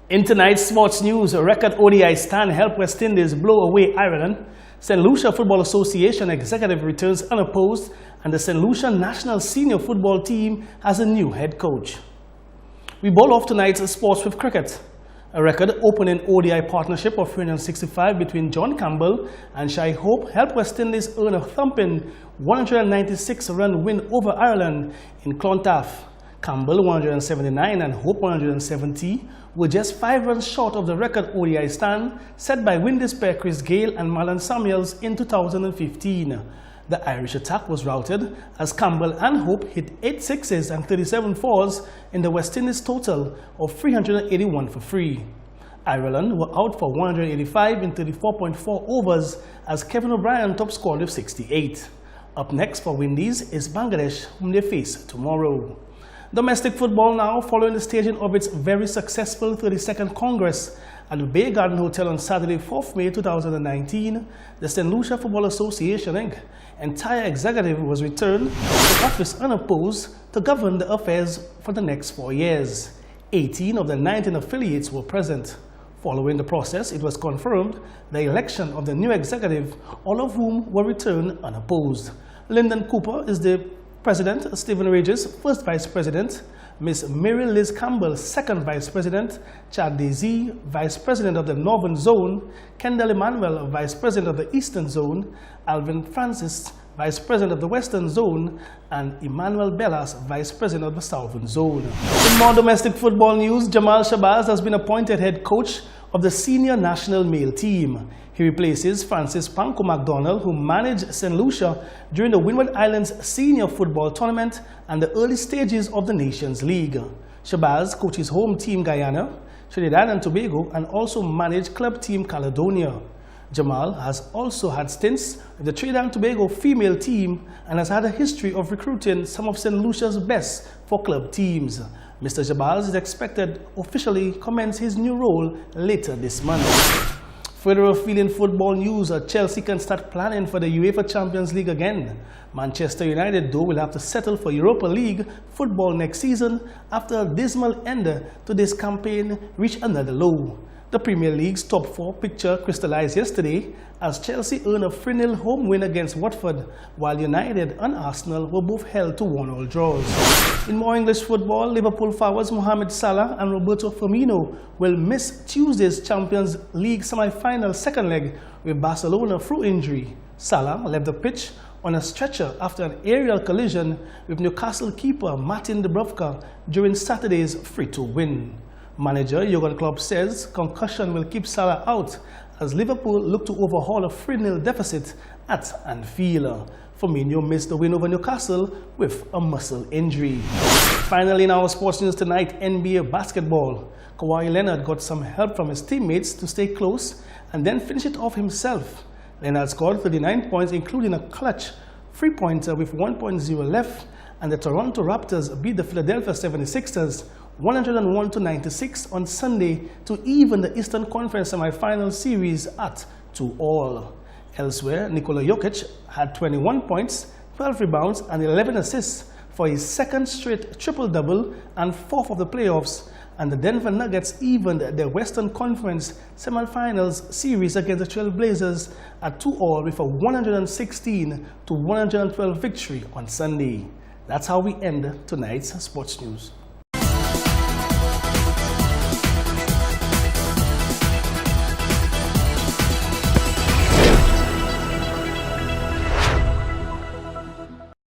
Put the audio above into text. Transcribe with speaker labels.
Speaker 1: In tonight's sports news, a record ODI stand helped West Indies blow away Ireland. St. Lucia Football Association executive returns unopposed, and the St. Lucia national senior football team has a new head coach. We ball off tonight's sports with cricket. A record opening ODI partnership of 365 between John Campbell and Shai Hope helped West Indies earn a thumping 196-run win over Ireland in Clontarf. Campbell 179 and Hope 170 were just 5 runs short of the record ODI stand set by Windies pair Chris Gayle and Marlon Samuels in 2015. The Irish attack was routed as Campbell and Hope hit 8 sixes and 37 fours in the West Indies total of 381 for free. Ireland were out for 185 in 34.4 overs as Kevin O'Brien top scored with 68. Up next for Windies is Bangladesh, whom they face tomorrow. Domestic football now, following the staging of its very successful 32nd Congress at the Bay Garden Hotel on Saturday, 4th May 2019, the St. Lucia Football Association Inc. entire executive was returned to office unopposed to govern the affairs for the next 4 years. 18 of the 19 affiliates were present. Following the process, it was confirmed the election of the new executive, all of whom were returned unopposed. Lyndon Cooper is the President, Stephen Regis, First Vice President, Ms. Mary Liz Campbell, Second Vice President, Chad Daisy, Vice President of the Northern Zone, Kendall Emmanuel, Vice President of the Eastern Zone, Alvin Francis, Vice President of the Western Zone, and Emmanuel Bellas, Vice President of the Southern Zone. In more domestic football news, Jamal Shabazz has been appointed head coach of the senior national male team. He replaces Francis Panko McDonald, who managed St. Lucia during the Windward Islands Senior Football Tournament and the early stages of the Nations League. Shabazz coaches home team Guyana, Trinidad and Tobago, and also managed club team Caledonia. Jamal has also had stints with the Trinidad and Tobago female team and has had a history of recruiting some of St. Lucia's best for club teams. Mr. Shabazz is expected to officially commence his new role later this month. Further afield in football news, Chelsea can start planning for the UEFA Champions League again. Manchester United, though, will have to settle for Europa League football next season after a dismal end to this campaign reached another low. The Premier League's top 4 picture crystallized yesterday as Chelsea earned a 3-0 home win against Watford, while United and Arsenal were both held to 1-1 draws. In more English football, Liverpool forwards Mohamed Salah and Roberto Firmino will miss Tuesday's Champions League semi-final second leg with Barcelona through injury. Salah left the pitch on a stretcher after an aerial collision with Newcastle keeper Martin Dubravka during Saturday's 3-2 win. Manager Jurgen Klopp says concussion will keep Salah out as Liverpool look to overhaul a 3-0 deficit at Anfield. Firmino missed the win over Newcastle with a muscle injury. Finally, in our sports news tonight, NBA basketball. Kawhi Leonard got some help from his teammates to stay close and then finish it off himself. Leonard scored 39 points, including a clutch 3-pointer with 1.0 left, and the Toronto Raptors beat the Philadelphia 76ers 101-96 on Sunday to even the Eastern Conference semi-final series at 2-2. Elsewhere, Nikola Jokic had 21 points, 12 rebounds, and 11 assists for his second straight triple-double and 4th of the playoffs, and the Denver Nuggets evened their Western Conference semi-finals series against the Trail Blazers at 2-2 with a 116-112 victory on Sunday. That's how we end tonight's sports news.